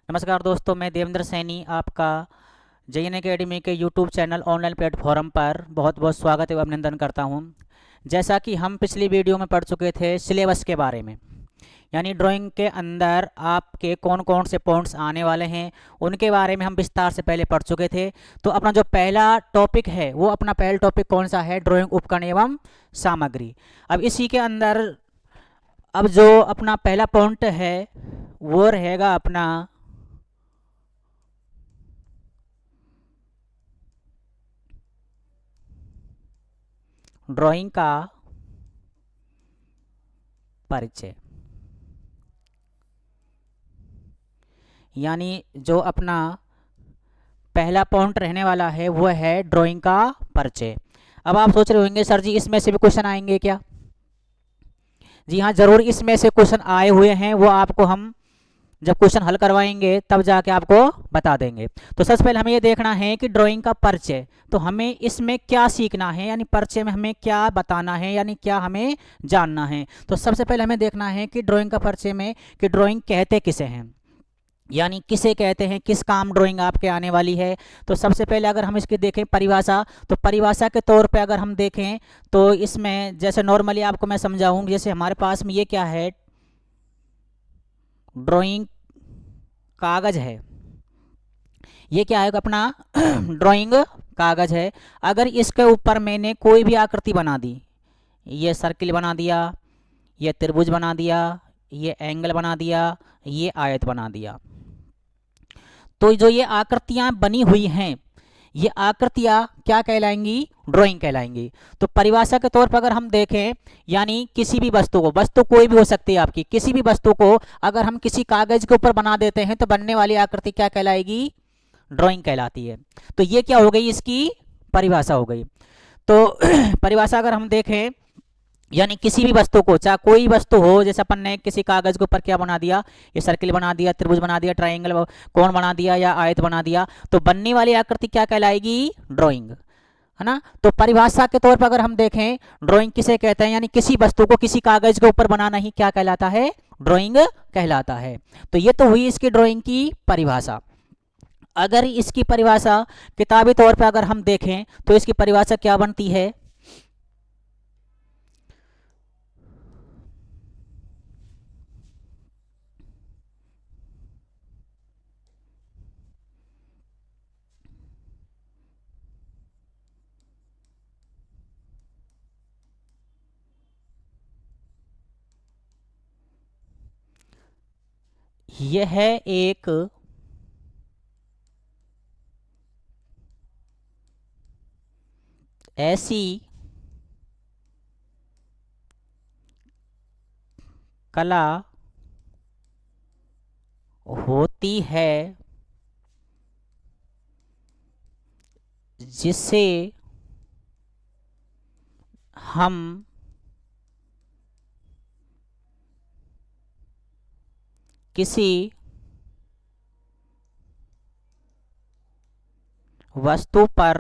नमस्कार दोस्तों, मैं देवेंद्र सैनी आपका JN एकेडमी के यूट्यूब चैनल ऑनलाइन प्लेटफॉर्म पर बहुत बहुत स्वागत एवं अभिनंदन करता हूं। जैसा कि हम पिछली वीडियो में पढ़ चुके थे सिलेबस के बारे में, यानी ड्राइंग के अंदर आपके कौन कौन से पॉइंट्स आने वाले हैं उनके बारे में हम विस्तार से पहले पढ़ चुके थे। तो अपना जो पहला टॉपिक है वो अपना पहला टॉपिक कौन सा है? ड्राइंग उपकरण एवं सामग्री। अब इसी के अंदर अब जो अपना पहला पॉइंट है वो रहेगा अपना ड्राइंग का परिचय। यानी जो अपना पहला पॉइंट रहने वाला है वो है ड्राइंग का परिचय। अब आप सोच रहे होंगे सर जी इसमें से भी क्वेश्चन आएंगे क्या? जी हाँ, जरूर इसमें से क्वेश्चन आए हुए हैं, वो आपको हम जब क्वेश्चन हल करवाएंगे तब जाके आपको बता देंगे। तो सबसे पहले हमें ये देखना है कि ड्राइंग का परिचय, तो हमें इसमें क्या सीखना है, यानी परिचय में हमें क्या बताना है, यानी क्या हमें जानना है। तो सबसे पहले हमें देखना है कि ड्राइंग का परिचय में कि ड्राइंग कहते किसे हैं, यानी किसे कहते हैं, किस काम ड्राइंग आपके आने वाली है। तो सबसे पहले अगर हम इसकी देखें परिभाषा, तो परिभाषा के तौर पे अगर हम देखें तो इसमें जैसे नॉर्मली आपको मैं समझाऊं, जैसे हमारे पास में ये क्या है, ड्राइंग कागज है। ये क्या है अपना ड्राइंग कागज है। अगर इसके ऊपर मैंने कोई भी आकृति बना दी, ये सर्किल बना दिया, ये त्रिभुज बना दिया, ये एंगल बना दिया, ये आयत बना दिया, तो जो ये आकृतियां बनी हुई हैं ये आकृतियां क्या कहलाएंगी? ड्राइंग कहलाएंगी। तो परिभाषा के तौर पर अगर हम देखें, यानी किसी भी वस्तु को, वस्तु कोई भी हो सकती है आपकी, किसी भी वस्तु को अगर हम किसी कागज के ऊपर बना देते हैं तो बनने वाली आकृति क्या कहलाएगी? ड्राइंग कहलाती है। तो ये क्या हो गई? इसकी परिभाषा हो गई। तो परिभाषा अगर हम देखें, यानी किसी भी वस्तु को, चाहे कोई वस्तु हो, जैसे अपन ने किसी कागज के ऊपर क्या बना दिया, ये सर्किल बना दिया, त्रिभुज बना दिया, ट्राइंगल कोण बना दिया या आयत बना दिया, तो बनने वाली आकृति क्या कहलाएगी? ड्राइंग, है ना। तो परिभाषा के तौर पर अगर हम देखें ड्राइंग किसे कहते हैं, यानी किसी वस्तु को किसी कागज के ऊपर बनाना ही क्या कहलाता है? ड्राइंग कहलाता है। तो ये तो हुई इसकी ड्राइंग की परिभाषा। अगर इसकी परिभाषा किताबी तौर पर अगर हम देखें तो इसकी परिभाषा क्या बनती है? यह है एक ऐसी कला होती है जिससे हम किसी वस्तु पर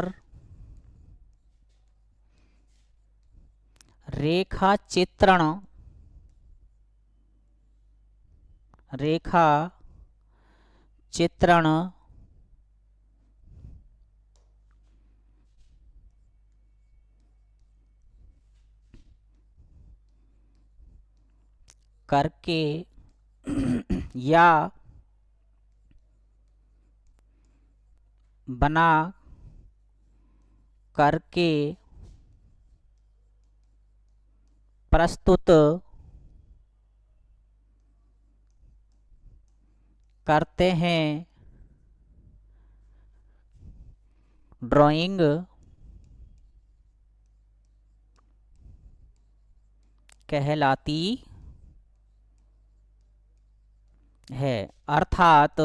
रेखा चित्रण रेखा चित्रण करके या बना करके प्रस्तुत करते हैं, ड्राइंग कहलाती है। अर्थात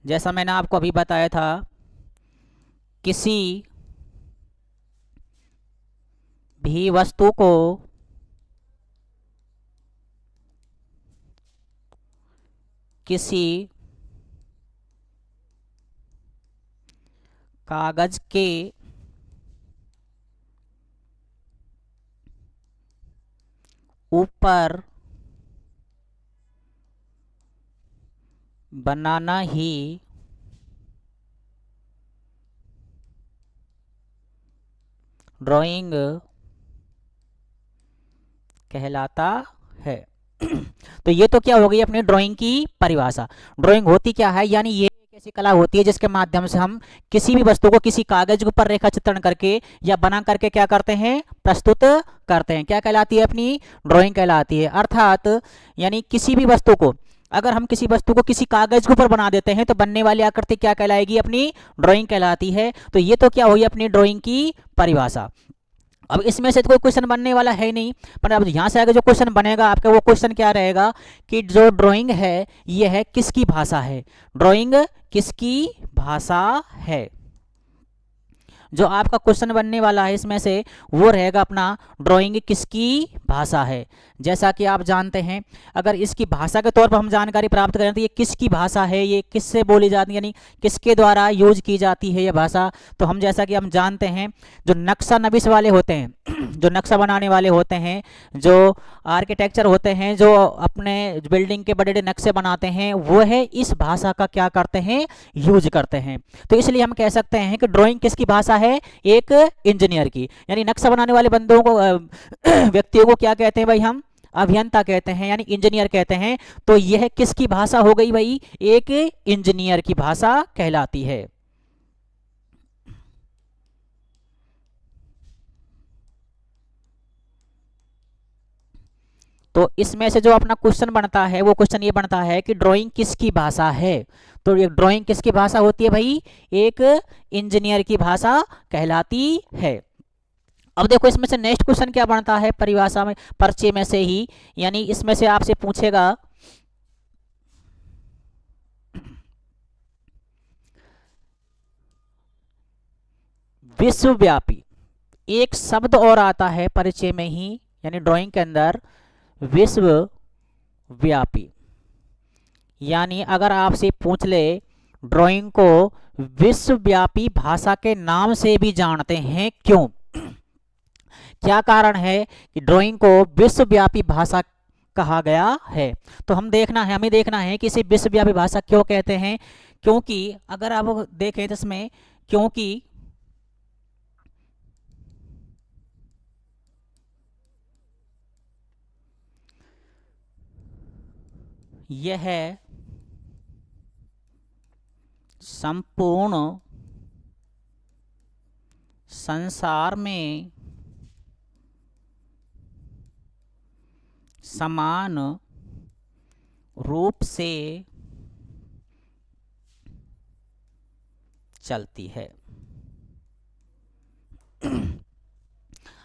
जैसा मैंने आपको अभी बताया था, किसी भी वस्तु को किसी कागज के ऊपर बनाना ही ड्राइंग कहलाता है। तो ये तो क्या हो गई अपनी ड्राइंग की परिभाषा। ड्राइंग होती क्या है, यानी ये एक ऐसी कला होती है जिसके माध्यम से हम किसी भी वस्तु को किसी कागज के ऊपर रेखा चित्रण करके या बना करके क्या करते हैं, प्रस्तुत करते हैं। क्या कहलाती है, अपनी ड्राइंग कहलाती है। अर्थात यानी किसी भी वस्तु को, अगर हम किसी वस्तु को किसी कागज के ऊपर बना देते हैं तो बनने वाली आकृति क्या कहलाएगी, अपनी ड्राइंग कहलाती है। तो ये तो क्या हुई अपनी ड्राइंग की परिभाषा। अब इसमें से तो कोई क्वेश्चन बनने वाला है नहीं, पर अब यहाँ से आगे जो क्वेश्चन बनेगा आपका, वो क्वेश्चन क्या रहेगा कि जो ड्राइंग है ये है किसकी भाषा है, ड्राइंग किसकी भाषा है। जो आपका क्वेश्चन बनने वाला है इसमें से वो रहेगा अपना ड्राइंग किसकी भाषा है। जैसा कि आप जानते हैं, अगर इसकी भाषा के तौर पर हम जानकारी प्राप्त करें तो ये किसकी भाषा है, ये किससे बोली जाती है, यानी किसके द्वारा यूज की जाती है ये भाषा। तो हम जैसा कि हम जानते हैं, जो नक्शा नवीस वाले होते हैं, जो नक्शा बनाने वाले होते हैं, जो आर्किटेक्चर होते हैं, जो अपने बिल्डिंग के बड़े बड़े नक्शे बनाते हैं, वो है इस भाषा का क्या करते हैं, यूज करते हैं। तो इसलिए हम कह सकते हैं कि ड्राइंग किसकी भाषा है, एक इंजीनियर की। यानी नक्शा बनाने वाले बंदों को व्यक्तियों को क्या कहते हैं भाई, हम अभियंता कहते हैं, यानी इंजीनियर कहते हैं। तो यह किसकी भाषा हो गई भाई, एक इंजीनियर की भाषा कहलाती है। तो इसमें से जो अपना क्वेश्चन बनता है वो क्वेश्चन ये बनता है कि ड्राइंग किसकी भाषा है। तो ये ड्राइंग किसकी भाषा होती है भाई, एक इंजीनियर की भाषा कहलाती है। अब देखो इसमें से नेक्स्ट क्वेश्चन क्या बनता है परिभाषा में, परिचय में से ही, यानी इसमें से आपसे पूछेगा विश्वव्यापी। एक शब्द और आता है परिचय में ही, यानी ड्राइंग के अंदर, विश्वव्यापी। यानी अगर आपसे पूछ ले ड्राइंग को विश्वव्यापी भाषा के नाम से भी जानते हैं, क्यों, क्या कारण है कि ड्राइंग को विश्वव्यापी भाषा कहा गया है। तो हमें देखना है कि इसे विश्वव्यापी भाषा क्यों कहते हैं। क्योंकि अगर आप देखें तो इसमें, क्योंकि यह संपूर्ण संसार में समान रूप से चलती है।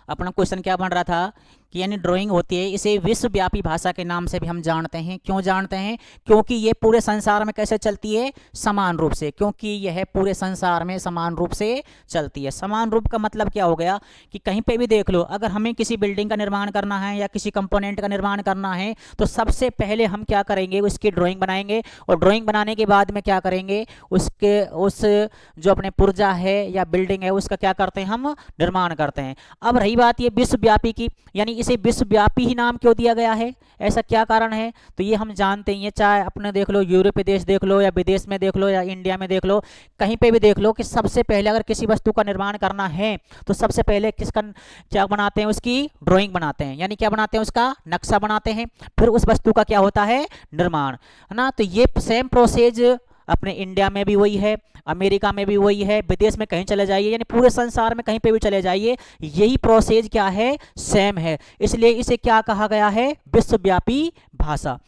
अपना क्वेश्चन क्या बन रहा था कि यानी ड्राइंग होती है, इसे विश्वव्यापी भाषा के नाम से भी हम जानते हैं। क्यों जानते हैं, क्योंकि ये पूरे संसार में कैसे चलती है, समान रूप से। क्योंकि यह पूरे संसार में समान रूप से चलती है। समान रूप का मतलब क्या हो गया कि कहीं पे भी देख लो, अगर हमें किसी बिल्डिंग का निर्माण करना है या किसी कंपोनेंट का निर्माण करना है तो सबसे पहले हम क्या करेंगे, उसकी ड्राइंग बनाएंगे, और ड्राइंग बनाने के बाद में क्या करेंगे, उस जो अपने पुर्जा है या बिल्डिंग है उसका क्या करते हैं, हम निर्माण करते हैं। अब रही बात ये विश्वव्यापी की, यानी इसे विश्वव्यापी ही नाम क्यों दिया गया है, ऐसा क्या कारण है, तो ये हम जानते हैं। चाहे अपने देख लो यूरोपीय देश देख लो, या विदेश में देख लो, या इंडिया में देख लो, कहीं पे भी देख लो कि सबसे पहले अगर किसी वस्तु का निर्माण करना है तो सबसे पहले किसका क्या बनाते हैं, उसकी ड्राइंग बनाते हैं, यानी क्या बनाते हैं, उसका नक्शा बनाते हैं, फिर उस वस्तु का क्या होता है, निर्माण, है ना। तो ये सेम प्रोसेस अपने इंडिया में भी वही है, अमेरिका में भी वही है, विदेश में कहीं चले जाइए, यानी पूरे संसार में कहीं पे भी चले जाइए, यही प्रोसेस क्या है, सेम है। इसलिए इसे क्या कहा गया है, विश्वव्यापी भाषा।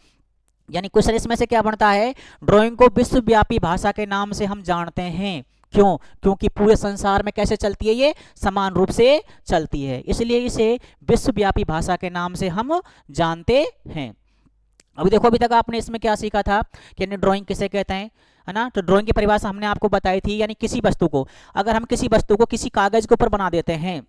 यानी क्वेश्चन इसमें से क्या बनता है, ड्राइंग को विश्वव्यापी भाषा के नाम से हम जानते हैं। क्यों, क्योंकि पूरे संसार में कैसे चलती है, ये समान रूप से चलती है, इसलिए इसे विश्वव्यापी भाषा के नाम से हम जानते हैं। अभी देखो, अभी तक आपने इसमें क्या सीखा था कि ड्राइंग किसे कहते हैं, है ना। तो ड्राइंग की परिभाषा हमने आपको बताई थी, यानी किसी वस्तु को, अगर हम किसी वस्तु को किसी कागज के ऊपर बना देते हैं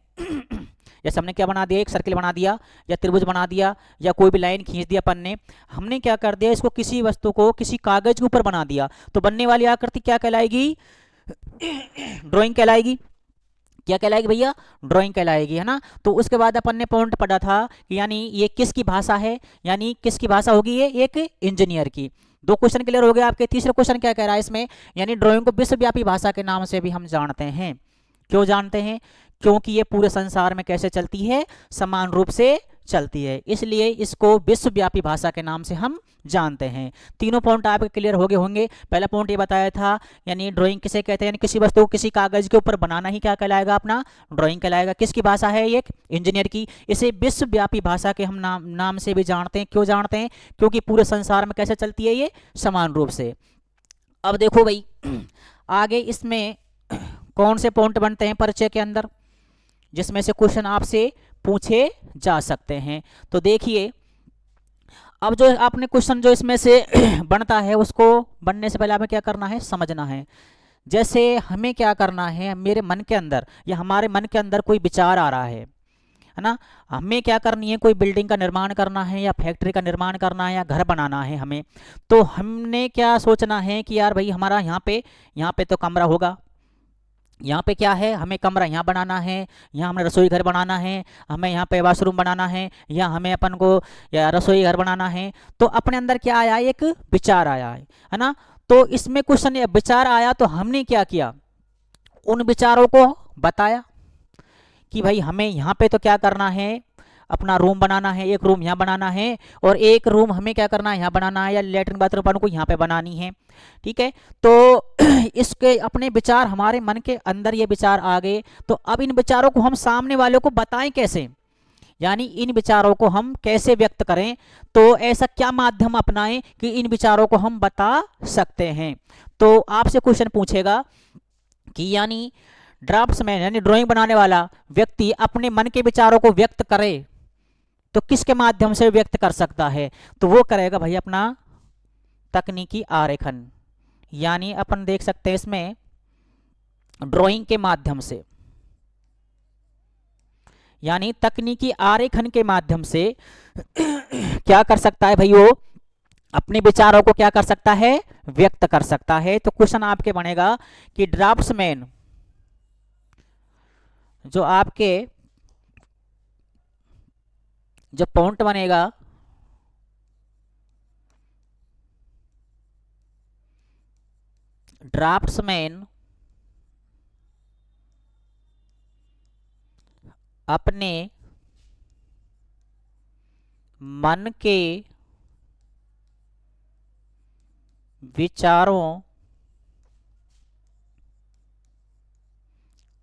जैसे हमने क्या बना दिया, एक सर्किल बना दिया या त्रिभुज बना दिया या कोई भी लाइन खींच दिया अपन ने, हमने क्या कर दिया, इसको किसी वस्तु को किसी कागज के ऊपर बना दिया, तो बनने वाली आकृति क्या कहलाएगी, ड्राइंग कहलाएगी। क्या कहलाएगी भैया, ड्राइंग कहलाएगी, है ना। तो उसके बाद अपन ने पॉइंट पढ़ा था कि यानी ये किसकी भाषा है, यानी किसकी भाषा होगी, ये एक इंजीनियर की। दो क्वेश्चन क्लियर हो गए आपके। तीसरा क्वेश्चन क्या कह रहा है इसमें, यानी ड्राइंग को विश्वव्यापी भाषा के नाम से भी हम जानते हैं। क्यों जानते हैं? क्योंकि ये पूरे संसार में कैसे चलती है, समान रूप से चलती है, इसलिए इसको विश्वव्यापी भाषा के नाम से हम जानते हैं। तीनों पॉइंट आपके क्लियर हो गए होंगे। पहला पॉइंट ये बताया था, यानी ड्राइंग किसे कहते हैं, यानी किसी वस्तु को किसी कागज के ऊपर बनाना ही क्या कहलाएगा, अपना ड्राइंग कहलाएगा। किसकी भाषा है ये, इंजीनियर की। इसे विश्वव्यापी भाषा के हम नाम से भी जानते हैं। क्यों जानते हैं? क्योंकि पूरे संसार में कैसे चलती है ये, समान रूप से। अब देखो भाई आगे इसमें कौन से पॉइंट बनते हैं परिचय के अंदर, जिसमें से क्वेश्चन आपसे पूछे जा सकते हैं। तो देखिए अब जो आपने क्वेश्चन जो इसमें से बनता है, उसको बनने से पहले हमें क्या करना है, समझना है। जैसे हमें क्या करना है, मेरे मन के अंदर या हमारे मन के अंदर कोई विचार आ रहा है ना, हमें क्या करनी है, कोई बिल्डिंग का निर्माण करना है या फैक्ट्री का निर्माण करना है या घर बनाना है हमें। तो हमने क्या सोचना है कि यार भाई हमारा यहाँ पे तो कमरा होगा, यहाँ पे क्या है, हमें कमरा यहाँ बनाना है, यहाँ हमें रसोई घर बनाना है, हमें यहाँ पे वॉशरूम बनाना है, या हमें अपन को या रसोई घर बनाना है। तो अपने अंदर क्या आया, एक विचार आया है ना। तो इसमें क्वेश्चन विचार आया, तो हमने क्या किया, उन विचारों को बताया कि भाई हमें यहाँ पे तो क्या करना है, अपना रूम बनाना है, एक रूम यहाँ बनाना है और एक रूम हमें क्या करना है, यहाँ बनाना है, या लेटरिन बाथरूम अपन को यहाँ पे बनानी है। ठीक है, तो इसके अपने विचार हमारे मन के अंदर ये विचार आ गए। तो अब इन विचारों को हम सामने वाले को बताएं कैसे, यानी इन विचारों को हम कैसे व्यक्त करें, तो ऐसा क्या माध्यम अपनाएं कि इन विचारों को हम बता सकते हैं। तो आपसे क्वेश्चन पूछेगा कि यानी ड्राफ्ट्समैन यानी ड्राइंग बनाने वाला व्यक्ति अपने मन के विचारों को व्यक्त करे तो किसके माध्यम से व्यक्त कर सकता है, तो वो करेगा भाई अपना तकनीकी आरेखन, यानी अपन देख सकते हैं इसमें ड्राइंग के माध्यम से, यानी तकनीकी आरेखन के माध्यम से क्या कर सकता है भाई, वो अपने विचारों को क्या कर सकता है, व्यक्त कर सकता है। तो क्वेश्चन आपके बनेगा कि ड्राफ्ट्समैन जो आपके जो पॉइंट बनेगा, ड्राफ्ट्समैन अपने मन के विचारों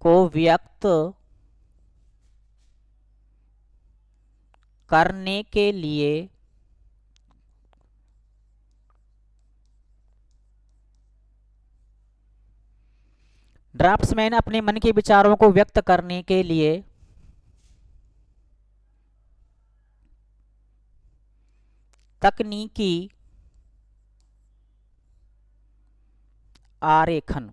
को व्यक्त करने के लिए ड्राफ्ट्समैन अपने मन के विचारों को व्यक्त करने के लिए तकनीकी आरेखन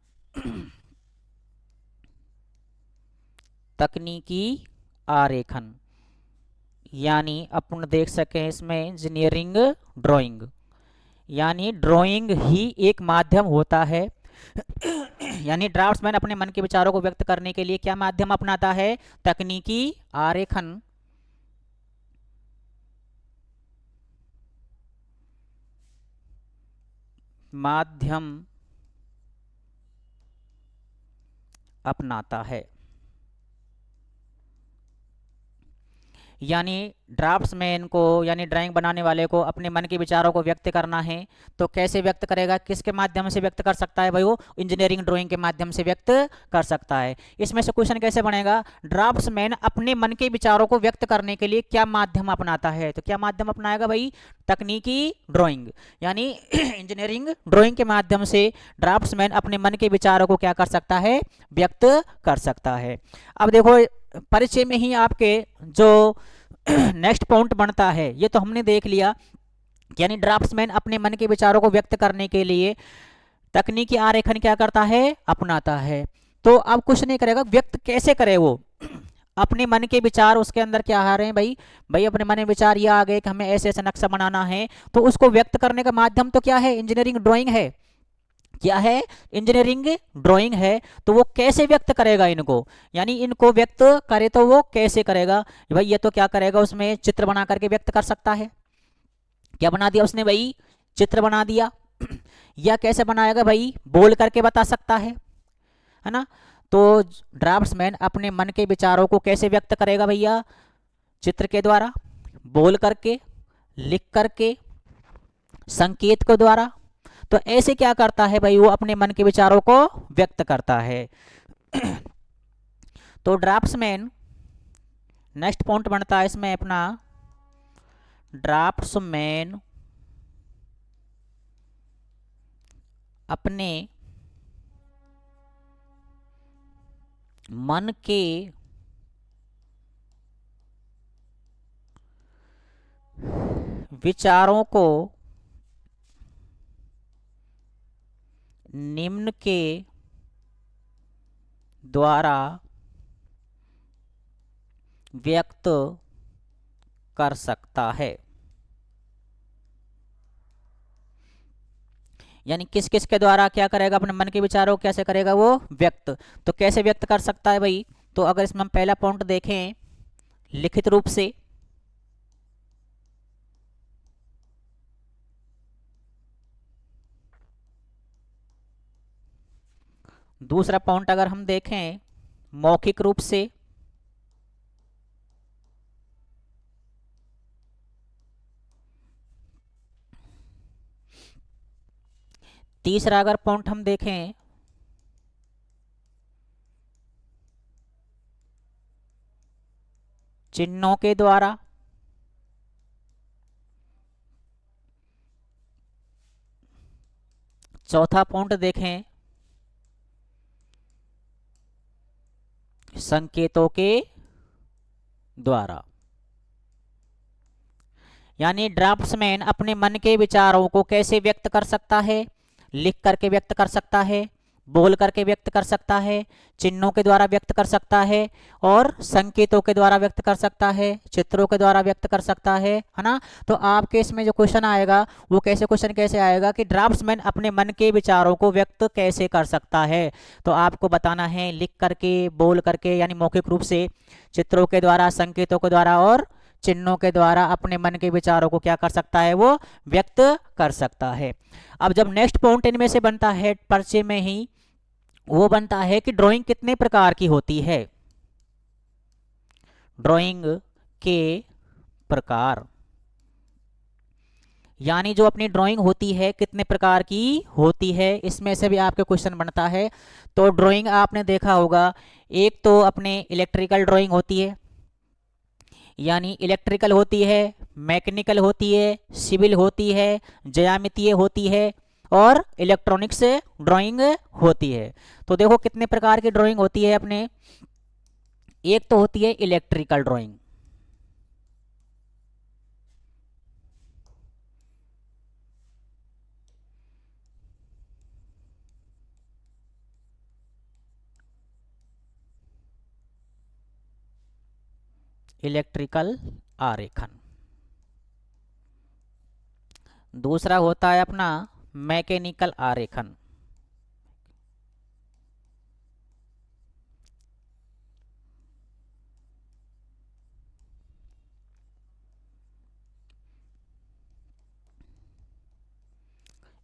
तकनीकी आरेखन यानी अपन देख सकें इसमें इंजीनियरिंग ड्राइंग, यानी ड्राइंग ही एक माध्यम होता है। यानी ड्राफ्ट्समैन अपने मन के विचारों को व्यक्त करने के लिए क्या माध्यम अपनाता है, तकनीकी आरेखन माध्यम अपनाता है। यानी ड्राफ्ट्समैन को यानी ड्राइंग बनाने वाले को अपने मन के विचारों को व्यक्त करना है, तो कैसे व्यक्त करेगा, किसके माध्यम से व्यक्त कर सकता है भाई, वो इंजीनियरिंग ड्राइंग के माध्यम से व्यक्त कर सकता है। इसमें से क्वेश्चन कैसे बनेगा, ड्राफ्ट्समैन अपने मन के विचारों को व्यक्त करने के लिए क्या माध्यम अपनाता है, तो क्या माध्यम अपनाएगा भाई, तकनीकी ड्राइंग, यानी इंजीनियरिंग ड्राइंग के माध्यम से ड्राफ्ट्समैन अपने मन के विचारों को क्या कर सकता है, व्यक्त कर सकता है। अब देखो परिचय में ही आपके जो नेक्स्ट पॉइंट बनता है, ये तो हमने देख लिया, यानी ड्राफ्ट्समैन अपने मन के विचारों को व्यक्त करने के लिए तकनीकी आरेखन क्या करता है, अपनाता है। तो अब कुछ नहीं करेगा, व्यक्त कैसे करे वो अपने मन के विचार, उसके अंदर क्या आ रहे हैं भाई, अपने मन में विचार ये आ गए कि हमें ऐसे ऐसा नक्शा बनाना है, तो उसको व्यक्त करने का माध्यम तो क्या है, इंजीनियरिंग ड्राइंग है। क्या है, इंजीनियरिंग ड्राइंग है। तो वो कैसे व्यक्त करेगा इनको, यानी इनको व्यक्त करे तो वो कैसे करेगा भाई, ये तो क्या करेगा, उसमें चित्र बना करके व्यक्त कर सकता है। क्या बना दिया उसने भाई, चित्र बना दिया। या कैसे बनाएगा भाई, बोल करके बता सकता है ना। तो ड्राफ्ट्समैन अपने मन के विचारों को कैसे व्यक्त करेगा भैया, चित्र के द्वारा, बोल करके, लिख करके, संकेत के द्वारा। तो ऐसे क्या करता है भाई, वो अपने मन के विचारों को व्यक्त करता है। तो ड्राफ्ट्समैन, नेक्स्ट पॉइंट बनता है इसमें अपना, ड्राफ्ट्समैन अपने मन के विचारों को निम्न के द्वारा व्यक्त कर सकता है। यानी किस किस के द्वारा क्या करेगा, अपने मन के विचारों कैसे करेगा वो व्यक्त। तो कैसे व्यक्त कर सकता है भाई, तो अगर इसमें हम पहला पॉइंट देखें, लिखित रूप से। दूसरा पॉइंट अगर हम देखें, मौखिक रूप से। तीसरा अगर पॉइंट हम देखें, चिन्हों के द्वारा। चौथा पॉइंट देखें, संकेतों के द्वारा। यानी ड्राफ्ट्समैन अपने मन के विचारों को कैसे व्यक्त कर सकता है, लिख करके व्यक्त कर सकता है, बोल करके व्यक्त कर सकता है, चिन्हों के द्वारा व्यक्त कर सकता है, और संकेतों के द्वारा व्यक्त कर सकता है, चित्रों के द्वारा व्यक्त कर सकता है ना। तो आपके इसमें जो क्वेश्चन आएगा वो क्वेश्चन कैसे आएगा कि ड्राफ्ट्समैन अपने मन के विचारों को व्यक्त कैसे कर सकता है। तो आपको बताना है लिख करके, बोल करके यानी मौखिक रूप से, चित्रों के द्वारा, संकेतों के द्वारा और चिन्हों के द्वारा अपने मन के विचारों को क्या कर सकता है, वो व्यक्त कर सकता है। अब जब नेक्स्ट पॉइंट इनमें से बनता है पर्चे में ही, वो बनता है कि ड्राइंग कितने प्रकार की होती है। ड्राइंग के प्रकार, यानी जो अपनी ड्राइंग होती है कितने प्रकार की होती है, इसमें से भी आपके क्वेश्चन बनता है। तो ड्राइंग आपने देखा होगा, एक तो अपने इलेक्ट्रिकल ड्राइंग होती है, यानी इलेक्ट्रिकल होती है, मैकेनिकल होती है, सिविल होती है, ज्यामितीय होती है और इलेक्ट्रॉनिक्स ड्राइंग होती है। तो देखो कितने प्रकार की ड्राइंग होती है अपने। एक तो होती है इलेक्ट्रिकल ड्राइंग, इलेक्ट्रिकल आरेखन। दूसरा होता है अपना मैकेनिकल आरेखन।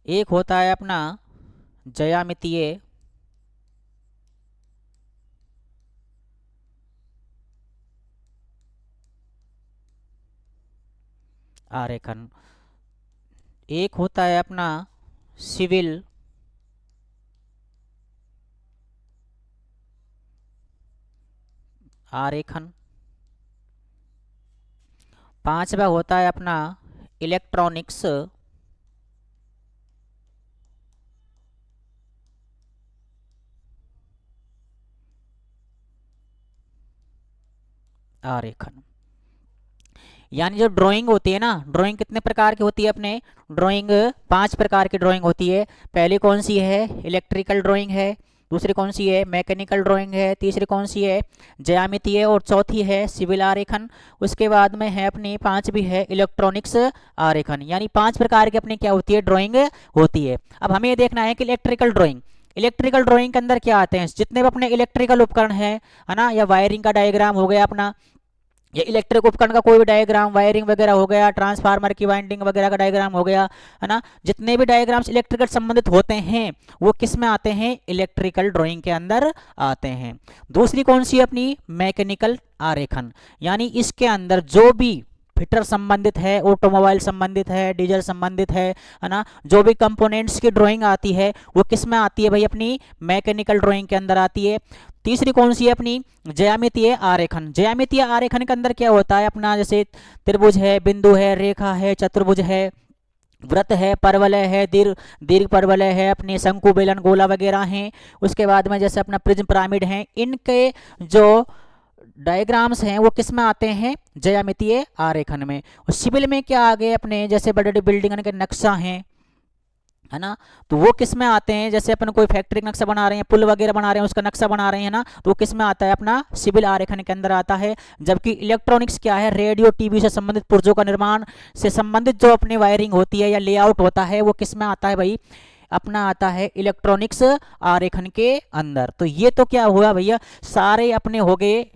एक होता है अपना ज्यामितीय आरेखन। एक होता है अपना सिविल आरेखन। पांचवा होता है अपना इलेक्ट्रॉनिक्स आरेखन। यानी जो ड्राइंग होती है ना, ड्राइंग कितने प्रकार की होती है अपने, ड्राइंग 5 प्रकार की ड्राइंग होती है। पहली कौन सी है, इलेक्ट्रिकल ड्राइंग है। दूसरी कौन सी है, मैकेनिकल ड्राइंग है। तीसरी कौन सी है, ज्यामितीय। और चौथी है सिविल आरेखन। उसके बाद में है अपनी पांचवी है इलेक्ट्रॉनिक्स आरेखन। यानी 5 प्रकार की अपनी क्या होती है, ड्राइंग होती है। अब हमें ये देखना है कि इलेक्ट्रिकल ड्राइंग, इलेक्ट्रिकल ड्राइंग के अंदर क्या आते हैं, जितने भी अपने इलेक्ट्रिकल उपकरण है ना, या वायरिंग का डायग्राम हो गया अपना, ये इलेक्ट्रिक उपकरण का कोई भी डायग्राम, वायरिंग वगैरह हो गया, ट्रांसफार्मर की वाइंडिंग वगैरह का डायग्राम हो गया, है ना, जितने भी डायग्राम्स इलेक्ट्रिकल संबंधित होते हैं वो किस में आते हैं, इलेक्ट्रिकल ड्राइंग के अंदर आते हैं। दूसरी कौन सी अपनी, मैकेनिकल आरेखन, यानी इसके अंदर जो भी फिटर संबंधित है, ऑटोमोबाइल संबंधित है, डीजल संबंधित है ना, जो भी कंपोनेंट्स की ड्राइंग आती है वो किस में आती है भाई, अपनी मैकेनिकल ड्राइंग के अंदर आती है। तीसरी कौन सी है अपनी, ज्यामितीय आरेखन। ज्यामितीय आरेखन के अंदर क्या होता है अपना, जैसे त्रिभुज है, बिंदु है, रेखा है, चतुर्भुज है, वृत्त है, परवलय है, दीर्घ परवलय है, अपने शंकु बेलन गोला वगैरह हैं। उसके बाद में जैसे अपना प्रिज्म पिरामिड है, इनके जो डायग्राम्स हैं वो किस में आते हैं, ज्यामितीय आरेखन में। और सिविल में क्या आ गए अपने, जैसे बड़े बड़े बिल्डिंग के नक्शा हैं, है ना, तो वो किस में आते हैं, जैसे अपन कोई फैक्ट्री का नक्शा बना रहे हैं, पुल वगैरह बना रहे हैं, उसका नक्शा बना रहे हैं ना, तो वो किस में आता है, अपना सिविल आरेखन के अंदर आता है। जबकि इलेक्ट्रॉनिक्स क्या है, रेडियो टीवी से संबंधित पुर्जों का निर्माण से संबंधित जो अपनी वायरिंग होती है या लेआउट होता है वो किस में आता है भाई, अपना आता है इलेक्ट्रॉनिक्स आरेखन के अंदर। तो ये तो क्या हुआ भैया, सारे अपने हो गए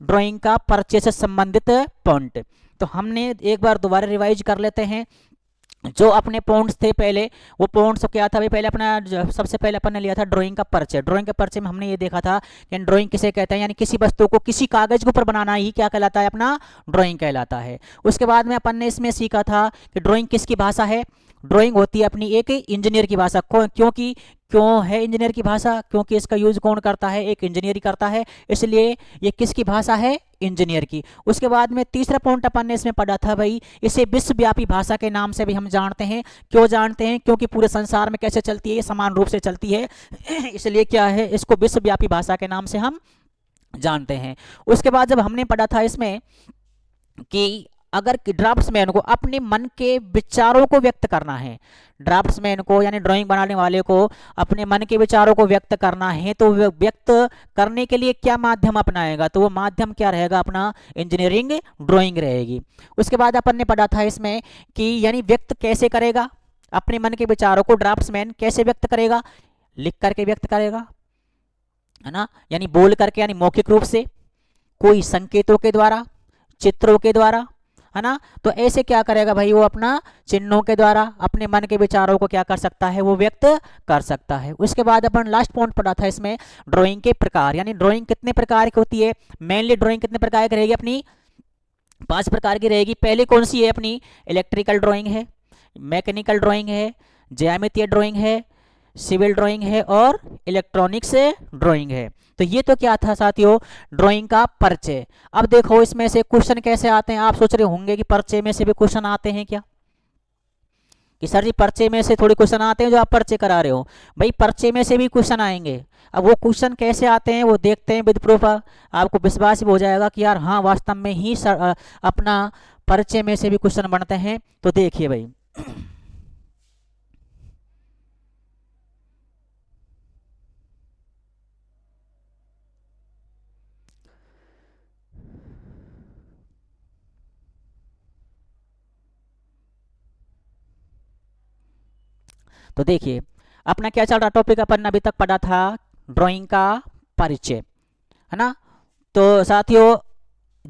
ड्राइंग का परिचय से संबंधित पॉइंट। तो हमने एक बार दोबारा रिवाइज कर लेते हैं। जो अपने पॉइंट्स थे पहले, वो पॉइंट्स क्या था भाई, पहले अपना सबसे पहले अपन ने लिया था ड्राइंग का परिचय। ड्राइंग के परिचय में हमने ये देखा था कि ड्राइंग किसे कहते हैं, यानी किसी वस्तु को किसी कागज के ऊपर बनाना ही क्या कहलाता है, अपना ड्राइंग कहलाता है। उसके बाद में अपन ने इसमें सीखा था कि ड्राइंग किसकी भाषा है, ड्राइंग होती है अपनी एक इंजीनियर की भाषा। क्योंकि क्यों है इंजीनियर की भाषा, क्योंकि इसका यूज कौन करता है, एक इंजीनियर ही करता है, इसलिए ये किसकी भाषा है, इंजीनियर की। उसके बाद में तीसरा पॉइंट अपन ने इसमें पढ़ा था भाई, इसे विश्वव्यापी भाषा के नाम से भी हम जानते हैं। क्यों जानते हैं, क्योंकि पूरे संसार में कैसे चलती है, ये समान रूप से चलती है, इसलिए क्या है, इसको विश्वव्यापी भाषा के नाम से हम जानते हैं। उसके बाद जब हमने पढ़ा था इसमें कि अगर ड्राफ्ट्समैन को अपने मन के विचारों को व्यक्त करना है, ड्राफ्ट्समैन को यानी ड्राइंग बनाने वाले को अपने मन के विचारों को व्यक्त करना है, तो व्यक्त करने के लिए क्या माध्यम अपनाएगा, तो वो माध्यम क्या रहेगा, अपना इंजीनियरिंग ड्राइंग रहेगी। उसके बाद अपन ने पढ़ा था इसमें कि यानी व्यक्त कैसे करेगा, अपने मन के विचारों को ड्राफ्ट्समैन कैसे व्यक्त करेगा, लिख करके व्यक्त करेगा, है ना, यानी बोल करके, यानी मौखिक रूप से, कोई संकेतों के द्वारा, चित्रों के द्वारा, है ना। तो ऐसे क्या करेगा भाई, वो अपना चिन्हों के द्वारा अपने मन के विचारों को क्या कर सकता है, वो व्यक्त कर सकता है। उसके बाद अपन लास्ट पॉइंट पढ़ा था इसमें ड्राइंग के प्रकार, यानी ड्राइंग कितने प्रकार की होती है, मेनली ड्राइंग कितने प्रकार की रहेगी अपनी, 5 प्रकार की रहेगी। पहले कौन सी है अपनी, इलेक्ट्रिकल ड्राइंग है, मैकेनिकल ड्राइंग है, ज्यामितीय ड्राइंग है, सिविल ड्राइंग है और इलेक्ट्रॉनिक्स ड्राइंग है। तो ये तो क्या था साथियों, ड्राइंग का परिचय। अब देखो इसमें से क्वेश्चन कैसे आते हैं, आप सोच रहे होंगे कि परिचय में से भी क्वेश्चन आते हैं क्या, कि सर जी परिचय में से थोड़ी क्वेश्चन आते हैं जो आप परिचय करा रहे हो। भाई परिचय में से भी क्वेश्चन आएंगे। अब वो क्वेश्चन कैसे आते हैं वो देखते हैं विद प्रूफ। आपको विश्वास भी हो जाएगा कि यार हाँ वास्तव में ही अपना परिचय में से भी क्वेश्चन बनते हैं। तो देखिए भाई तो देखिए अपना क्या चल रहा टॉपिक, अपन अभी तक पढ़ा था ड्राइंग का परिचय, है ना। तो साथियों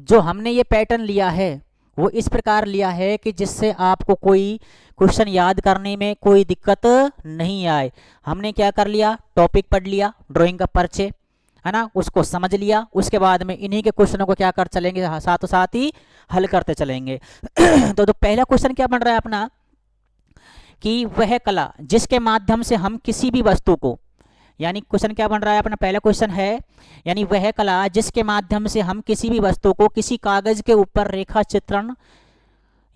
जो हमने ये पैटर्न लिया है वो इस प्रकार लिया है कि जिससे आपको कोई क्वेश्चन याद करने में कोई दिक्कत नहीं आए। हमने क्या कर लिया, टॉपिक पढ़ लिया ड्राइंग का परिचय, है ना, उसको समझ लिया, उसके बाद में इन्हीं के क्वेश्चनों को क्या कर चलेंगे, साथों साथ ही हल करते चलेंगे। तो पहला क्वेश्चन क्या बन रहा है अपना कि वह कला जिसके माध्यम से हम किसी भी वस्तु को, यानी क्वेश्चन क्या बन रहा है अपना, पहला क्वेश्चन है यानी वह कला जिसके माध्यम से हम किसी भी वस्तु को किसी कागज के ऊपर रेखा चित्रण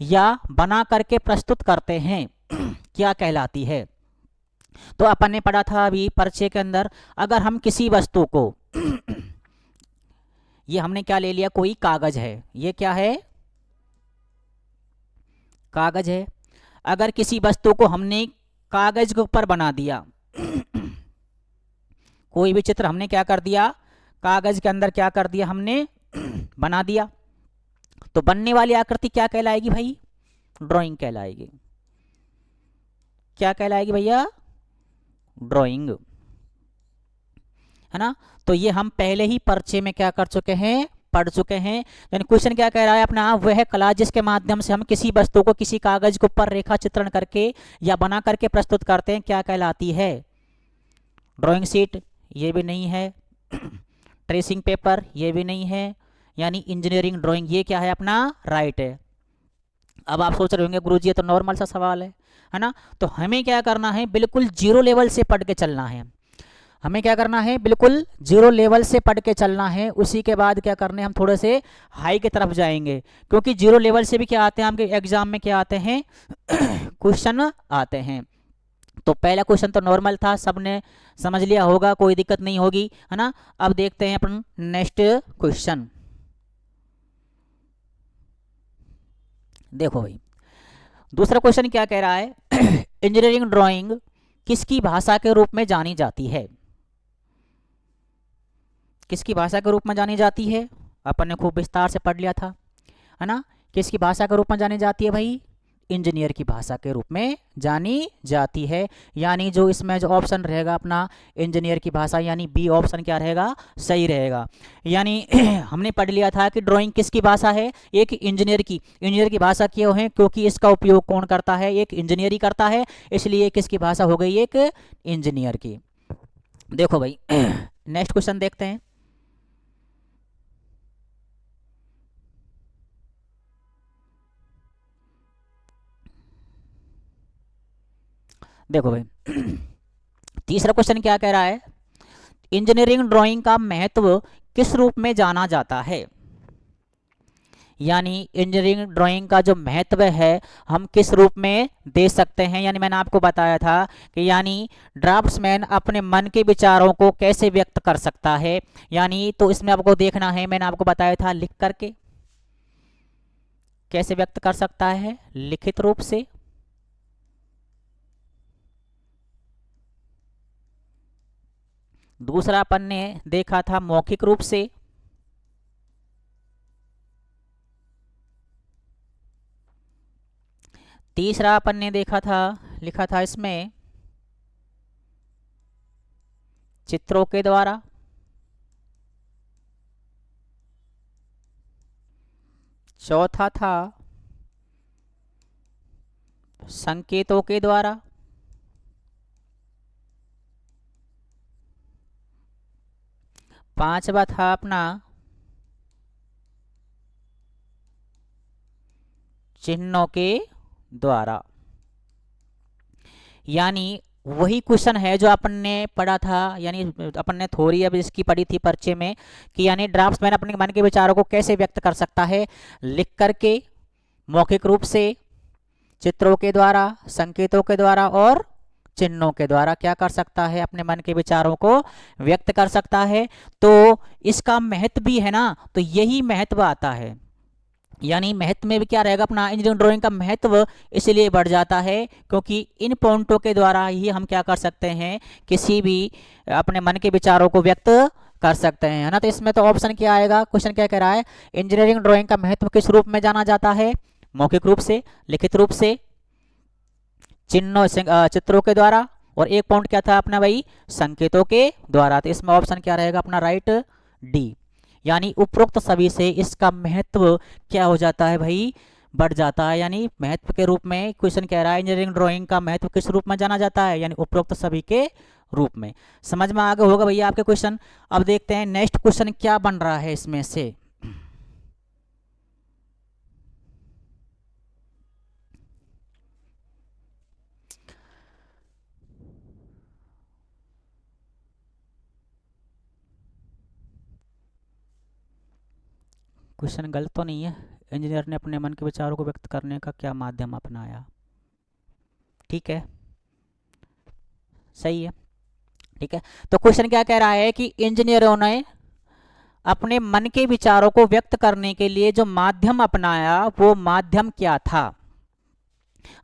या बना करके प्रस्तुत करते हैं क्या कहलाती है। तो अपन ने पढ़ा था अभी परिचय के अंदर, अगर हम किसी वस्तु को ये हमने क्या ले लिया, कोई कागज है, ये क्या है, कागज है। अगर किसी वस्तु को हमने कागज के ऊपर बना दिया कोई भी चित्र हमने क्या कर दिया, कागज के अंदर क्या कर दिया हमने बना दिया, तो बनने वाली आकृति क्या कहलाएगी भाई, ड्राइंग कहलाएगी। क्या कहलाएगी भैया, ड्राइंग, है ना। तो ये हम पहले ही परिचय में क्या कर चुके हैं, पढ़ चुके हैं। यानी क्वेश्चन क्या कह रहा है अपना, वह कला जिसके माध्यम से हम किसी वस्तु को किसी कागज के ऊपर रेखा चित्रण करके या बना करके प्रस्तुत करते हैं क्या कहलाती है? ड्राइंग शीट ये भी नहीं है, ट्रेसिंग पेपर ये भी नहीं है, यानी इंजीनियरिंग ड्राइंग ये क्या है अपना, राइट है। अब आप सोच रहे होंगे गुरुजी ये तो नॉर्मल सा सवाल है ना। तो हमें क्या करना है, बिल्कुल जीरो लेवल से पढ़ के चलना है। हमें क्या करना है, बिल्कुल जीरो लेवल से पढ़ के चलना है। उसी के बाद क्या करने, हम थोड़े से हाई की तरफ जाएंगे, क्योंकि जीरो लेवल से भी क्या आते हैं आपके एग्जाम में, क्या आते हैं क्वेश्चन आते हैं। तो पहला क्वेश्चन तो नॉर्मल था, सबने समझ लिया होगा, कोई दिक्कत नहीं होगी, है ना। अब देखते हैं अपन नेक्स्ट क्वेश्चन। देखो भाई दूसरा क्वेश्चन क्या कह रहा है, इंजीनियरिंग ड्राइंग किसकी भाषा के रूप में जानी जाती है? किसकी भाषा के रूप में जानी जाती है? अपन ने खूब विस्तार से पढ़ लिया था, है ना। किसकी भाषा के रूप में जानी जाती है भाई? इंजीनियर की भाषा के रूप में जानी जाती है। यानी जो इसमें जो ऑप्शन रहेगा अपना इंजीनियर की भाषा, यानी बी ऑप्शन क्या रहेगा, सही रहेगा। यानी हमने पढ़ लिया था कि ड्राइंग किसकी भाषा है, एक इंजीनियर की भाषा क्यों है, क्योंकि इसका उपयोग कौन करता है, एक इंजीनियर ही करता है, इसलिए किसकी भाषा हो गई, एक इंजीनियर की। देखो भाई नेक्स्ट क्वेश्चन देखते हैं। देखो भाई तीसरा क्वेश्चन क्या कह रहा है, इंजीनियरिंग ड्राइंग का महत्व किस रूप में जाना जाता है? यानी इंजीनियरिंग ड्राइंग का जो महत्व है हम किस रूप में दे सकते हैं? यानी मैंने आपको बताया था कि यानी ड्राफ्ट्समैन अपने मन के विचारों को कैसे व्यक्त कर सकता है। यानी तो इसमें आपको देखना है, मैंने आपको बताया था लिख करके कैसे व्यक्त कर सकता है, लिखित रूप से, दूसरा अपन ने देखा था मौखिक रूप से, तीसरा अपन ने देखा था, लिखा था इसमें चित्रों के द्वारा, चौथा था संकेतों के द्वारा, पांचवा था अपना चिन्हों के द्वारा। यानी वही क्वेश्चन है जो अपन ने पढ़ा था, यानी अपन ने थोड़ी अब इसकी पढ़ी थी परिचय में कि यानी ड्राफ्ट्समैन अपने मन के विचारों को कैसे व्यक्त कर सकता है, लिख करके, मौखिक रूप से, चित्रों के द्वारा, संकेतों के द्वारा और चिन्हों के द्वारा क्या कर सकता है, अपने मन के विचारों को व्यक्त कर सकता है। तो इसका महत्व भी है ना, तो यही महत्व आता है। यानी महत्व में भी क्या रहेगा अपना, इंजीनियरिंग ड्राइंग का महत्व इसलिए बढ़ जाता है क्योंकि इन पॉइंटों के द्वारा ही हम क्या कर सकते हैं, किसी भी अपने मन के विचारों को व्यक्त कर सकते हैं, है ना। तो इसमें तो ऑप्शन क्या आएगा, क्वेश्चन क्या कह रहा है, इंजीनियरिंग ड्राइंग का महत्व किस रूप में जाना जाता है, मौखिक रूप से, लिखित रूप से, चिन्हों चित्रों के द्वारा, और एक पॉइंट क्या था अपना भाई, संकेतों के द्वारा। तो इसमें ऑप्शन क्या रहेगा अपना, राइट डी। यानी उपरोक्त सभी से इसका महत्व क्या हो जाता है भाई, बढ़ जाता है। यानी महत्व के रूप में क्वेश्चन कह रहा है इंजीनियरिंग ड्राइंग का महत्व किस रूप में जाना जाता है, यानी उपरोक्त सभी के रूप में। समझ में आगे होगा भैया आपके क्वेश्चन। अब देखते हैं नेक्स्ट क्वेश्चन क्या बन रहा है इसमें से। क्वेश्चन गलत तो नहीं है, इंजीनियर ने अपने मन के विचारों को व्यक्त करने का क्या माध्यम अपनाया, ठीक है, सही है, ठीक है। तो क्वेश्चन क्या कह रहा है कि इंजीनियरों ने अपने मन के विचारों को व्यक्त करने के लिए जो माध्यम अपनाया वो माध्यम क्या था,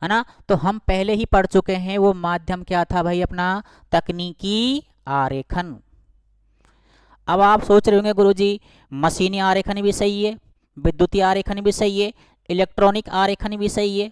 है ना। तो हम पहले ही पढ़ चुके हैं वो माध्यम क्या था भाई अपना, तकनीकी आरेखन। अब आप सोच रहे होंगे गुरुजी मशीनी आरेखन भी सही है, विद्युतीय आरेखन भी सही है, इलेक्ट्रॉनिक आरेखन भी सही है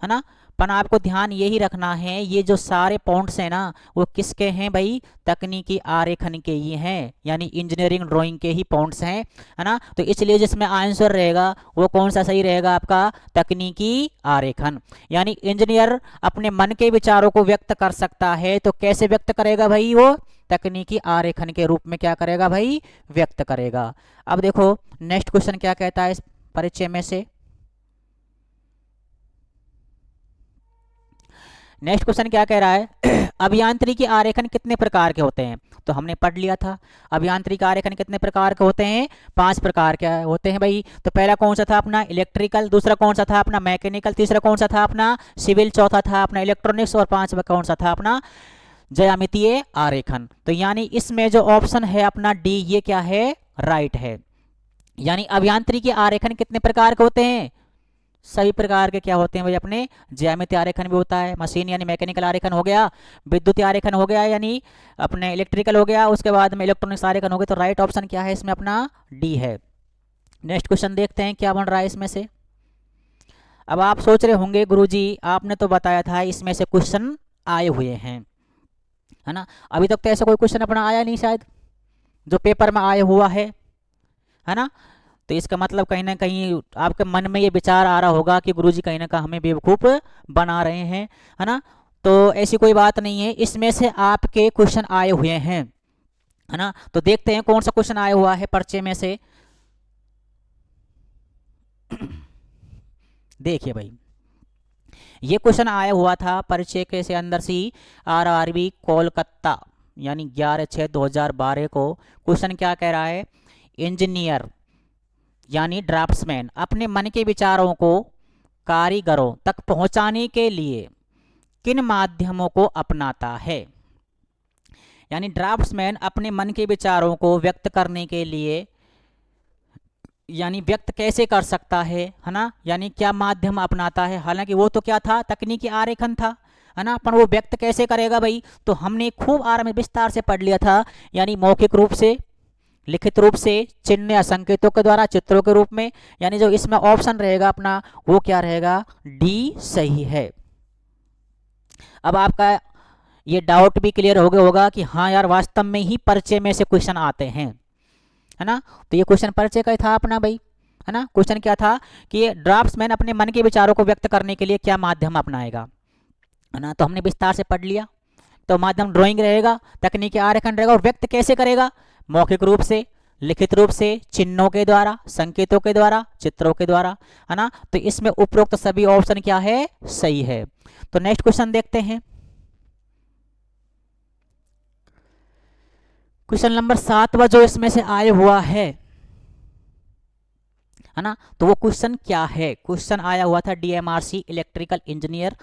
ना, पर आपको ध्यान यही रखना है, ये जो सारे पॉइंट्स हैं ना वो किसके हैं भाई, तकनीकी आरेखन के ही हैं, यानी इंजीनियरिंग ड्राइंग के ही पॉइंट्स हैं, है ना। तो इसलिए जिसमें आंसर रहेगा वो कौन सा सही रहेगा आपका, तकनीकी आरेखन। यानी इंजीनियर अपने मन के विचारों को व्यक्त कर सकता है, तो कैसे व्यक्त करेगा भाई, वो तकनीकी आरेखन के रूप में क्या करेगा भाई, व्यक्त करेगा। अब देखो नेक्स्ट क्वेश्चन क्या कहता है इस परिचय में से। नेक्स्ट क्वेश्चन क्या कह रहा है अभियांत्रिकी आरेखन कितने प्रकार के होते हैं, तो हमने पढ़ लिया था अभियांत्रिकी आरेखन कितने प्रकार के होते हैं, 5 प्रकार के होते हैं भाई। तो पहला कौन सा था अपना इलेक्ट्रिकल, दूसरा कौन सा था अपना मैकेनिकल, तीसरा कौन सा था अपना सिविल, चौथा था अपना इलेक्ट्रॉनिक्स और पांचवा कौन सा था अपना ज्यामितीय आरेखन। तो यानी इसमें जो ऑप्शन है अपना डी, ये क्या है, राइट है। यानी अभियांत्रिकी आरेखन कितने प्रकार के होते हैं, सभी प्रकार के क्या होते हैं भाई अपने, ज्यामितीय आरेखन भी होता है, मशीन यानी मैकेनिकल आरेखन हो गया, विद्युतीय आरेखन हो गया यानी अपने इलेक्ट्रिकल हो गया, उसके बाद में इलेक्ट्रॉनिक्स आरेखन हो गया। तो राइट ऑप्शन क्या है इसमें अपना डी है। नेक्स्ट क्वेश्चन देखते हैं क्या बन रहा है इसमें से। अब आप सोच रहे होंगे गुरुजी आपने तो बताया था इसमें से क्वेश्चन आए हुए हैं, है ना, अभी तक तो ऐसा कोई क्वेश्चन अपना आया नहीं शायद जो पेपर में आया हुआ है ना। तो इसका मतलब कहीं ना कहीं आपके मन में ये विचार आ रहा होगा कि गुरुजी कहीं ना कहीं हमें बेवकूफ़ बना रहे हैं, है ना। तो ऐसी कोई बात नहीं है, इसमें से आपके क्वेश्चन आए हुए हैं, है ना। तो देखते हैं कौन सा क्वेश्चन आया हुआ है परिचय में से। देखिए भाई ये क्वेश्चन आया हुआ था परिचय के से अंदर से RRB कोलकाता यानी 11/6/2012 को। क्वेश्चन क्या कह रहा है, इंजीनियर यानी ड्राफ्ट्समैन अपने मन के विचारों को कारीगरों तक पहुंचाने के लिए किन माध्यमों को अपनाता है। यानी ड्राफ्ट्समैन अपने मन के विचारों को व्यक्त करने के लिए यानी व्यक्त कैसे कर सकता है ना, यानी क्या माध्यम अपनाता है। हालांकि वो तो क्या था, तकनीकी आरेखन था, है ना, पर वो व्यक्त कैसे करेगा भाई, तो हमने खूब आराम में विस्तार से पढ़ लिया था, यानी मौखिक रूप से, लिखित रूप से, चिन्ह या संकेतों के द्वारा, चित्रों के रूप में। यानी जो इसमें ऑप्शन रहेगा अपना वो क्या रहेगा, डी सही है। अब आपका ये डाउट भी क्लियर हो गया होगा कि हाँ यार वास्तव में ही परिचय में से क्वेश्चन आते हैं, है ना। तो ये क्वेश्चन परिचय का ही था अपना भाई, है ना। क्वेश्चन क्या था कि ड्राफ्ट्समैन अपने मन के विचारों को व्यक्त करने के लिए क्या माध्यम अपनाएगा, है ना। तो हमने विस्तार से पढ़ लिया, तो माध्यम ड्राइंग रहेगा, तकनीकी आरेखन रहेगा, और व्यक्त कैसे करेगा, मौखिक रूप से, लिखित रूप से, चिन्हों के द्वारा, संकेतों के द्वारा, चित्रों के द्वारा, है ना। तो इसमें उपरोक्त सभी ऑप्शन क्या है, सही है। तो नेक्स्ट क्वेश्चन देखते हैं, क्वेश्चन नंबर 7वां जो इसमें से आया हुआ है ना, तो वो क्वेश्चन क्या है। क्वेश्चन आया हुआ था DMRC इलेक्ट्रिकल इंजीनियर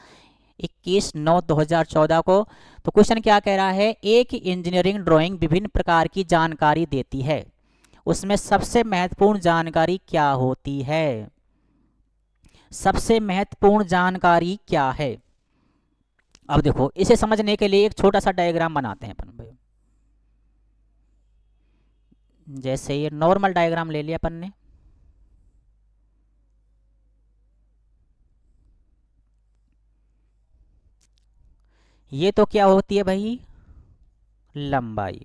21/9/2014 को। तो क्वेश्चन क्या कह रहा है, एक इंजीनियरिंग ड्राइंग विभिन्न प्रकार की जानकारी देती है, उसमें सबसे महत्वपूर्ण जानकारी क्या होती है, सबसे महत्वपूर्ण जानकारी क्या है। अब देखो इसे समझने के लिए एक छोटा सा डायग्राम बनाते हैं अपन भाई। जैसे ये नॉर्मल डायग्राम ले लिया अपन ने, ये तो क्या होती है भाई, लंबाई,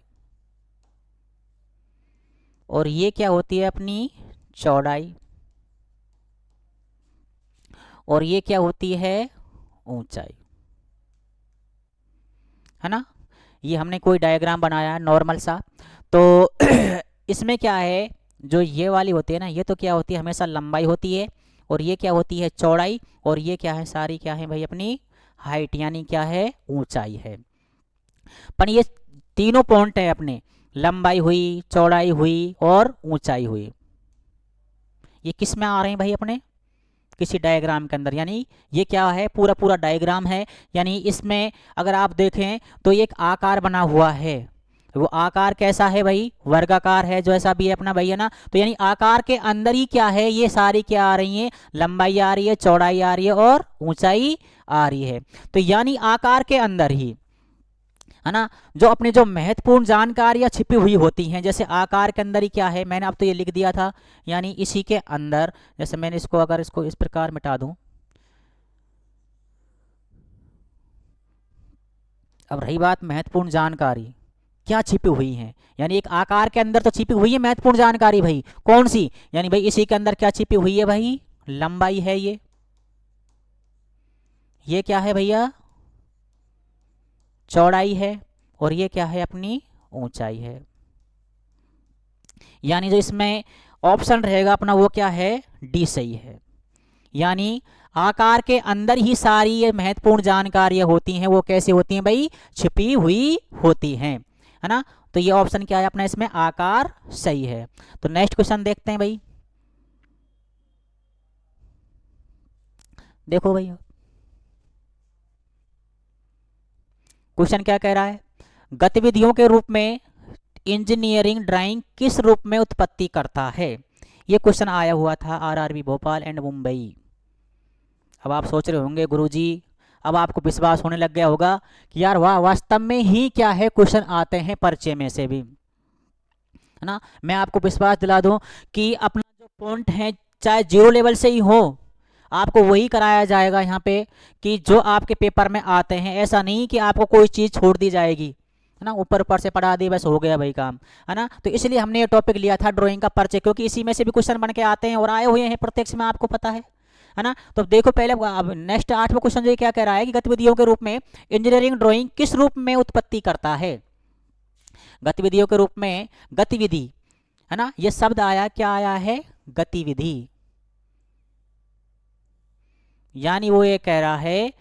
और ये क्या होती है अपनी चौड़ाई, और ये क्या होती है ऊंचाई, है ना। ये हमने कोई डायग्राम बनाया नॉर्मल सा। तो इसमें क्या है, जो ये वाली होती है ना, ये तो क्या होती है हमेशा लंबाई होती है, और ये क्या होती है चौड़ाई, और ये क्या है सारी क्या है भाई अपनी हाइट, यानी क्या है ऊंचाई है। पर ये तीनों पॉइंट है अपने, लंबाई हुई, चौड़ाई हुई और ऊंचाई हुई, ये किस में आ रहे हैं भाई अपने, किसी डायग्राम के अंदर। यानी ये क्या है, पूरा पूरा डायग्राम है। यानी इसमें अगर आप देखें तो ये एक आकार बना हुआ है, वो आकार कैसा है भाई, वर्गाकार है, जो ऐसा भी है अपना भाई, है ना। तो यानी आकार के अंदर ही क्या है, ये सारी क्या आ रही है, लंबाई आ रही है, चौड़ाई आ रही है और ऊंचाई आ रही है। तो यानी आकार के अंदर ही, है ना, जो अपने जो महत्वपूर्ण जानकारियां छिपी हुई होती हैं, जैसे आकार के अंदर ही क्या है, मैंने अब तो ये लिख दिया था, यानी इसी के अंदर, जैसे मैंने इसको अगर इसको इस प्रकार मिटा दूं, अब रही बात महत्वपूर्ण जानकारी, क्या छिपी हुई है, यानी एक आकार के अंदर तो छिपी हुई है महत्वपूर्ण जानकारी भाई, कौन सी, यानी भाई इसी के अंदर क्या छिपी हुई है भाई, लंबाई है ये क्या है भैया, चौड़ाई है, और ये क्या है अपनी ऊंचाई है। यानी जो इसमें ऑप्शन रहेगा अपना वो क्या है, डी सही है। यानी आकार के अंदर ही सारी ये महत्वपूर्ण जानकारियां होती हैं, वो कैसे होती हैं भाई, छिपी हुई होती हैं, है ना। तो ये ऑप्शन क्या है अपना इसमें, आकार सही है। तो नेक्स्ट क्वेश्चन देखते हैं भाई, देखो भाई क्वेश्चन क्या कह रहा है, गतिविधियों के रूप में इंजीनियरिंग ड्राइंग किस रूप में उत्पत्ति करता है। ये क्वेश्चन आया हुआ था आरआरबी भोपाल एंड मुंबई। अब आप सोच रहे होंगे गुरुजी, अब आपको विश्वास होने लग गया होगा कि यार वाह, वास्तव में ही क्या है क्वेश्चन आते हैं परिचय में से भी, है ना। मैं आपको विश्वास दिला दूं कि अपना जो पॉइंट है चाहे जीरो लेवल से ही हो, आपको वही कराया जाएगा यहाँ पे कि जो आपके पेपर में आते हैं। ऐसा नहीं कि आपको कोई चीज़ छोड़ दी जाएगी, है ना, ऊपर ऊपर से पढ़ा दी बस हो गया भाई काम, है ना। तो इसलिए हमने ये टॉपिक लिया था ड्राइंग का परिचय, क्योंकि इसी में से भी क्वेश्चन बन के आते हैं और आए हुए हैं प्रत्यक्ष में, आपको पता है ना। तो देखो पहले अब नेक्स्ट 8वां क्वेश्चन जो क्या कह रहा है कि गतिविधियों के रूप में इंजीनियरिंग ड्राइंग किस रूप में उत्पत्ति करता है। गतिविधियों के रूप में, गतिविधि, है ना, ये शब्द आया, क्या आया है, गतिविधि। यानी वो ये कह रहा है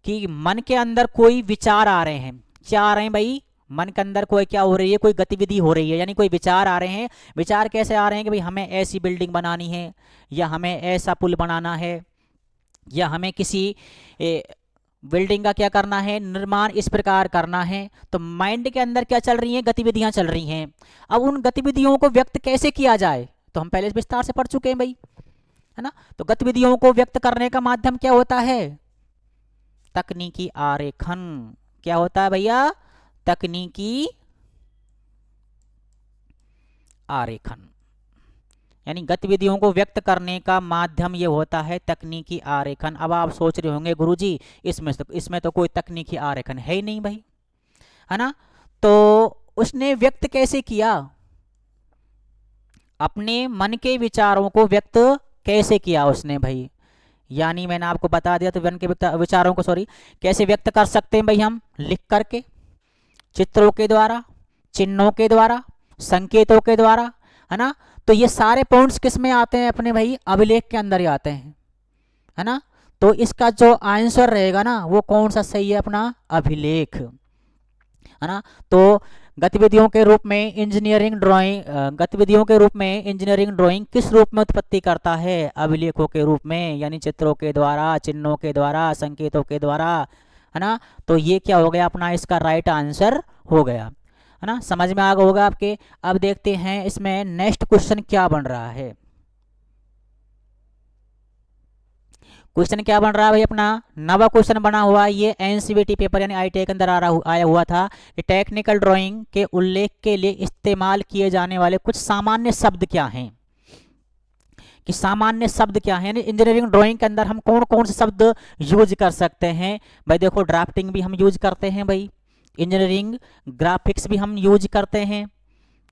कि मन के अंदर कोई विचार आ रहे हैं, क्या आ रहे हैं भाई, मन के अंदर कोई क्या हो रही है, कोई गतिविधि हो रही है, यानी कोई विचार आ रहे हैं। विचार कैसे आ रहे हैं कि भाई हमें ऐसी बिल्डिंग बनानी है, या हमें ऐसा पुल बनाना है, या हमें किसी बिल्डिंग का क्या करना है, निर्माण इस प्रकार करना है। तो माइंड के अंदर क्या चल रही हैं, गतिविधियां चल रही हैं। अब उन गतिविधियों को व्यक्त कैसे किया जाए, तो हम पहले विस्तार से पढ़ चुके हैं भाई, है ना। तो गतिविधियों को व्यक्त करने का माध्यम क्या होता है, तकनीकी आरेखन। क्या होता है भैया, तकनीकी आरेखन। यानी गतिविधियों को व्यक्त करने का माध्यम ये होता है तकनीकी आरेखन। अब आप सोच रहे होंगे गुरुजी इसमें तो कोई तकनीकी आरेखन है ही नहीं भाई, है ना। तो उसने व्यक्त कैसे किया, अपने मन के विचारों को व्यक्त कैसे किया उसने भाई। यानी मैंने आपको बता दिया, तो मन के विचारों को कैसे व्यक्त कर सकते हैं भाई, हम लिख करके, चित्रों के द्वारा, चिन्हों के द्वारा, संकेतों के द्वारा, है ना। तो ये सारे पॉइंट्स किस में आते हैं अपने भाई, अभिलेख के अंदर ही आते हैं, है ना। तो इसका जो आंसर रहेगा ना वो कौन सा सही है, अपना अभिलेख, है ना। तो गतिविधियों के रूप में इंजीनियरिंग ड्राइंग किस रूप में उत्पत्ति करता है, अभिलेखों के रूप में, यानी चित्रों के द्वारा, चिन्हों के द्वारा, संकेतों के द्वारा, है ना। तो ये क्या हो गया अपना, इसका राइट आंसर हो गया, है ना। समझ में आ गया होगा आपके। अब देखते हैं इसमें नेक्स्ट क्वेश्चन क्या बन रहा है। क्वेश्चन क्या बन रहा है भाई अपना, नवा क्वेश्चन बना हुआ है ये एनसीईआरटी पेपर यानी आईटीआई के अंदर आया हुआ था कि टेक्निकल ड्राइंग के उल्लेख के लिए इस्तेमाल किए जाने वाले कुछ सामान्य शब्द क्या हैं, कि सामान्य शब्द क्या है, यानी इंजीनियरिंग ड्राइंग के अंदर हम कौन कौन से शब्द यूज कर सकते हैं भाई। देखो ड्राफ्टिंग भी हम यूज करते हैं भाई, इंजीनियरिंग ग्राफिक्स भी हम यूज करते हैं,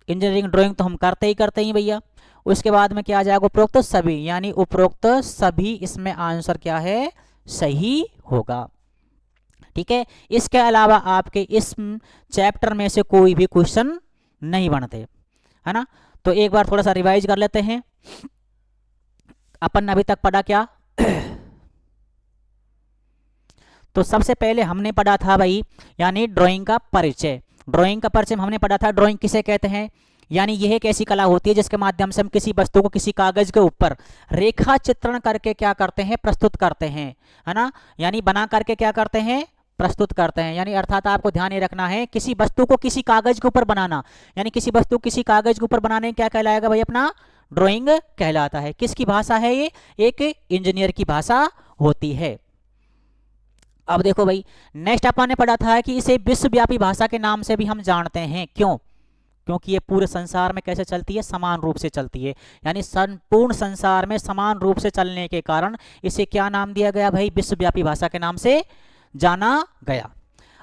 इंजीनियरिंग ड्राइंग तो हम करते ही भैया। उसके बाद में क्या आ जाएगा, उपरोक्त सभी, यानी उपरोक्त सभी इसमें आंसर क्या है, सही होगा। ठीक है, इसके अलावा आपके इस चैप्टर में से कोई भी क्वेश्चन नहीं बनते, है ना। तो एक बार थोड़ा सा रिवाइज कर लेते हैं। अपन अभी तक पढ़ा क्या तो सबसे पहले हमने पढ़ा था भाई, यानी ड्राइंग का परिचय। ड्राइंग का परिचय हमने पढ़ा था, ड्राइंग किसे कहते हैं, यानी यह एक ऐसी कला होती है जिसके माध्यम से हम किसी वस्तु को किसी कागज के ऊपर रेखा चित्रण करके क्या करते हैं, प्रस्तुत करते हैं, है ना। यानी बना करके क्या करते हैं, प्रस्तुत करते हैं। यानी अर्थात आपको ध्यान ये रखना है, किसी वस्तु को किसी कागज के ऊपर बनाना, यानी किसी वस्तु को किसी कागज के ऊपर बनाने क्या कहलाएगा भाई, अपना ड्राइंग कहलाता है। किसकी भाषा है ये, एक इंजीनियर की भाषा होती है। अब देखो भाई नेक्स्ट अपन ने पढ़ा था कि इसे विश्वव्यापी भाषा के नाम से भी हम जानते हैं। क्यों, क्योंकि ये पूरे संसार में कैसे चलती है, समान रूप से चलती है, यानी संपूर्ण संसार में समान रूप से चलने के कारण इसे क्या नाम दिया गया भाई, विश्वव्यापी भाषा के नाम से जाना गया।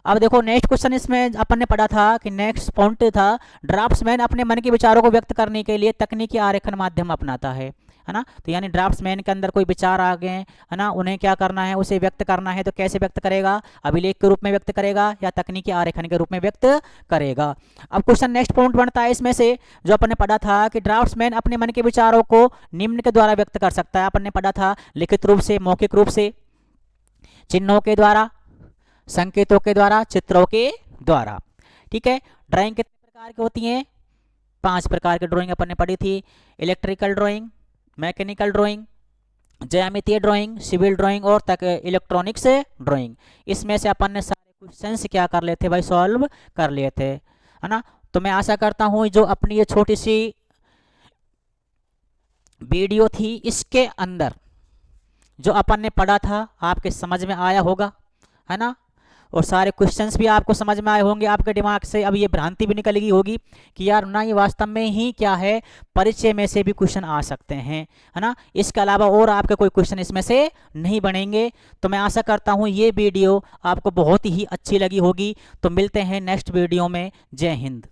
अब देखो नेक्स्ट क्वेश्चन इसमें अपन ने पढ़ा था कि नेक्स्ट पॉइंट था, ड्राफ्ट्समैन अपने मन के विचारों को व्यक्त करने के लिए तकनीकी आरेखन माध्यम अपनाता है ना। तो यानी ड्राफ्ट्समैन के अंदर कोई विचार आ गए है ना, उन्हें क्या करना है, उसे व्यक्त करना है, तो कैसे व्यक्त करेगा, अभिलेख के रूप में व्यक्त करेगा या तकनीकी आरेखन के रूप में व्यक्त करेगा। अब क्वेश्चन नेक्स्ट पॉइंट बनता है इसमें से जो अपन ने पढ़ा था कि ड्राफ्ट्समैन अपने मन के विचारों को निम्न के द्वारा व्यक्त कर सकता है। अपन ने पढ़ा था लिखित रूप से, मौखिक रूप से, चिन्हों के द्वारा, संकेतों के द्वारा, चित्रों के द्वारा। ठीक है। ड्राइंग कितने प्रकार की होती हैं, 5 प्रकार की ड्राइंग अपन ने पढ़ी थी। इलेक्ट्रिकल ड्राइंग, मैकेनिकल ड्राइंग, ज्यामितीय ड्राइंग, सिविल ड्राइंग और तक इलेक्ट्रॉनिक्स ड्राइंग। इसमें से अपन ने सारे क्वेश्चंस क्या कर लिए थे भाई, सॉल्व कर लिए थे, है ना। तो मैं आशा करता हूं जो अपनी ये छोटी सी वीडियो थी इसके अंदर जो अपन ने पढ़ा था आपके समझ में आया होगा, है ना, और सारे क्वेश्चंस भी आपको समझ में आए होंगे। आपके दिमाग से अब ये भ्रांति भी निकल गई होगी कि यार ना ये वास्तव में ही क्या है, परिचय में से भी क्वेश्चन आ सकते हैं, है ना। इसके अलावा और आपके कोई क्वेश्चन इसमें से नहीं बनेंगे। तो मैं आशा करता हूँ ये वीडियो आपको बहुत ही अच्छी लगी होगी। तो मिलते हैं नेक्स्ट वीडियो में। जय हिंद।